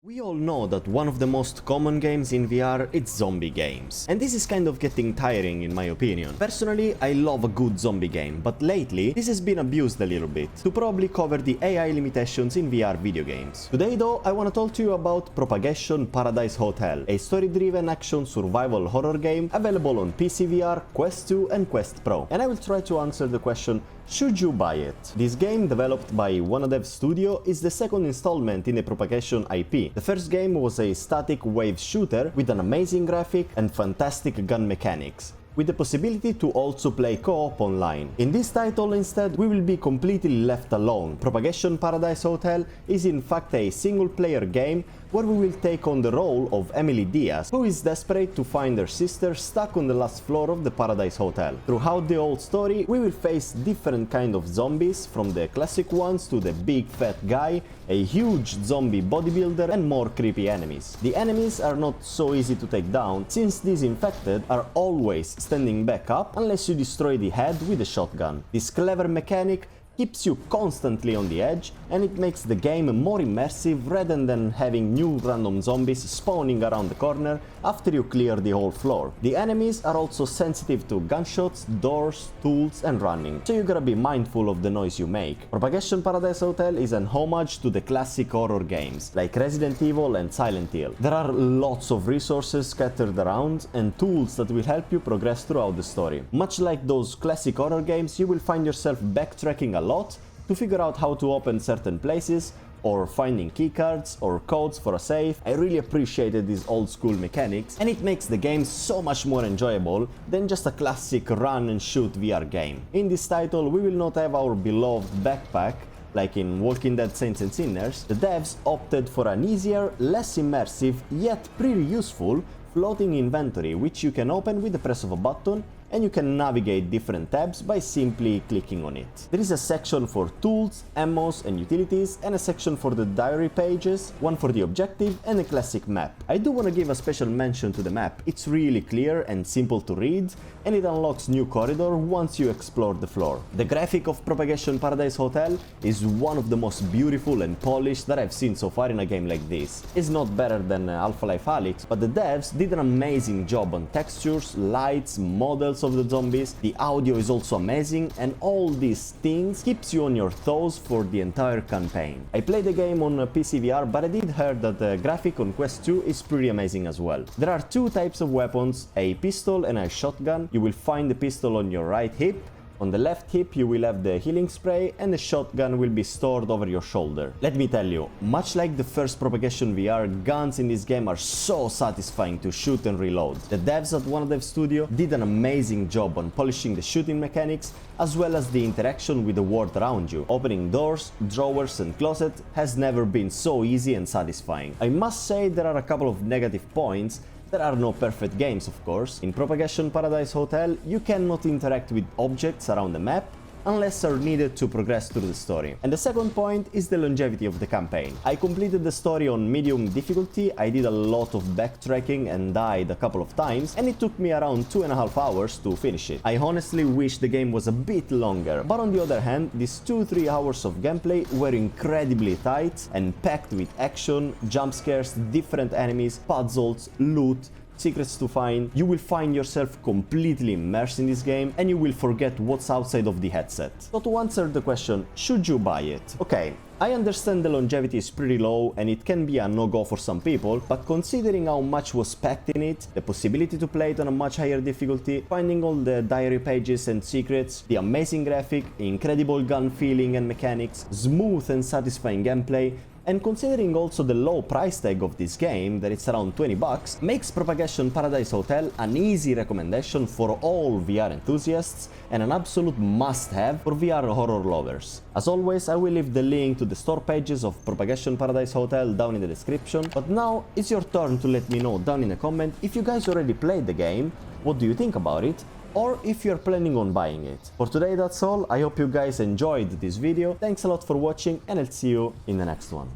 We all know that one of the most common games in VR is zombie games, and this is kind of getting tiring in my opinion. Personally, I love a good zombie game, but lately this has been abused a little bit to probably cover the AI limitations in VR video games. Today though, I want to talk to you about Propagation Paradise Hotel, a story-driven action survival horror game available on PCVR, Quest 2 and Quest Pro, and I will try to answer the question: should you buy it? This game, developed by Wanadev studio, is the second installment in the Propagation IP. The first game was a static wave shooter with an amazing graphic and fantastic gun mechanics, with the possibility to also play co-op online. In this title instead, we will be completely left alone. Propagation Paradise Hotel is in fact a single-player game where we will take on the role of Emily Diaz, who is desperate to find her sister stuck on the last floor of the Paradise Hotel. Throughout the whole story, we will face different kind of zombies, from the classic ones to the big fat guy, a huge zombie bodybuilder and more creepy enemies. The enemies are not so easy to take down, since these infected are always standing back up unless you destroy the head with a shotgun. This clever mechanic keeps you constantly on the edge, and it makes the game more immersive rather than having new random zombies spawning around the corner after you clear the whole floor. The enemies are also sensitive to gunshots, doors, tools and running, so you gotta be mindful of the noise you make. Propagation Paradise Hotel is an homage to the classic horror games like Resident Evil and Silent Hill. There are lots of resources scattered around and tools that will help you progress throughout the story. Much like those classic horror games, you will find yourself backtracking a lot to figure out how to open certain places, or finding keycards or codes for a safe. I really appreciated these old school mechanics, and it makes the game so much more enjoyable than just a classic run and shoot VR game. In this title, we will not have our beloved backpack like in Walking Dead Saints and Sinners. The devs opted for an easier, less immersive, yet pretty useful floating inventory, which you can open with the press of a button, and you can navigate different tabs by simply clicking on it. There is a section for tools, ammos and utilities, and a section for the diary pages, one for the objective and a classic map. I do want to give a special mention to the map. It's really clear and simple to read, and it unlocks new corridor once you explore the floor. The graphic of Propagation Paradise Hotel is one of the most beautiful and polished that I've seen so far in a game like this. It's not better than Half-Life Alyx, but the devs did an amazing job on textures, lights, models of the zombies. The audio is also amazing, and all these things keeps you on your toes for the entire campaign. I played the game on PCVR, but I did hear that the graphic on Quest 2 is pretty amazing as well. There are two types of weapons, a pistol and a shotgun. You will find the pistol on your right hip. On the left hip you will have the healing spray, and the shotgun will be stored over your shoulder. Let me tell you, much like the first Propagation VR, guns in this game are so satisfying to shoot and reload. The devs at Wanadev studio did an amazing job on polishing the shooting mechanics, as well as the interaction with the world around you. Opening doors, drawers and closets has never been so easy and satisfying. I must say there are a couple of negative points. There are no perfect games, of course. In Propagation Paradise Hotel, you cannot interact with objects around the map unless are needed to progress through the story. And the second point is the longevity of the campaign. I completed the story on medium difficulty. I did a lot of backtracking and died a couple of times, and it took me around 2.5 hours to finish it. I honestly wish the game was a bit longer, but on the other hand, these 2-3 hours of gameplay were incredibly tight and packed with action, jump scares, different enemies, puzzles, loot, secrets to find. You will find yourself completely immersed in this game, and you will forget what's outside of the headset. So to answer the question, should you buy it? Okay, I understand the longevity is pretty low and it can be a no-go for some people, but considering how much was packed in it, the possibility to play it on a much higher difficulty, finding all the diary pages and secrets, the amazing graphic, incredible gun feeling and mechanics, smooth and satisfying gameplay, and considering also the low price tag of this game, that it's around 20 bucks, makes Propagation Paradise Hotel an easy recommendation for all VR enthusiasts and an absolute must-have for VR horror lovers. As always, I will leave the link to the store pages of Propagation Paradise Hotel down in the description, but now it's your turn to let me know down in a comment if you guys already played the game, what do you think about it, or if you're planning on buying it. For today, that's all. I hope you guys enjoyed this video. Thanks a lot for watching, and I'll see you in the next one.